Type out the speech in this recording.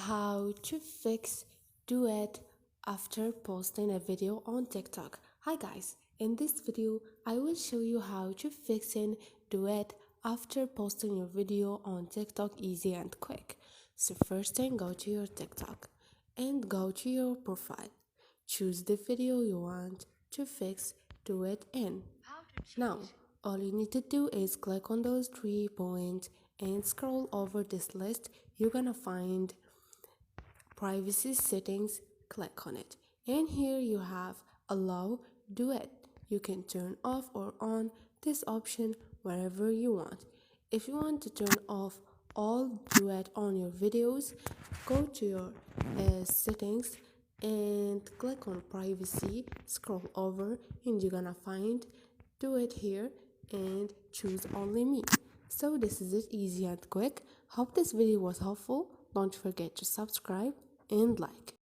how to fix Duet after posting a video on TikTok. Hi guys, in this video I will show you how to fix Duet after posting your video on TikTok easy and quick. So first thing, go to your TikTok and go to your profile. Choose the video you want to fix Duet in. Now, all you need to do is click on those 3 points and scroll over this list. You're gonna find privacy settings. Click on it, and here you have allow Duet. You can turn off or on this option wherever you want. If you want to turn off all Duet on your videos, go to your settings and click on privacy, scroll over, and you're gonna find Duet here and choose only me. So this is it, easy and quick. Hope this video was helpful. Don't forget to subscribe and like.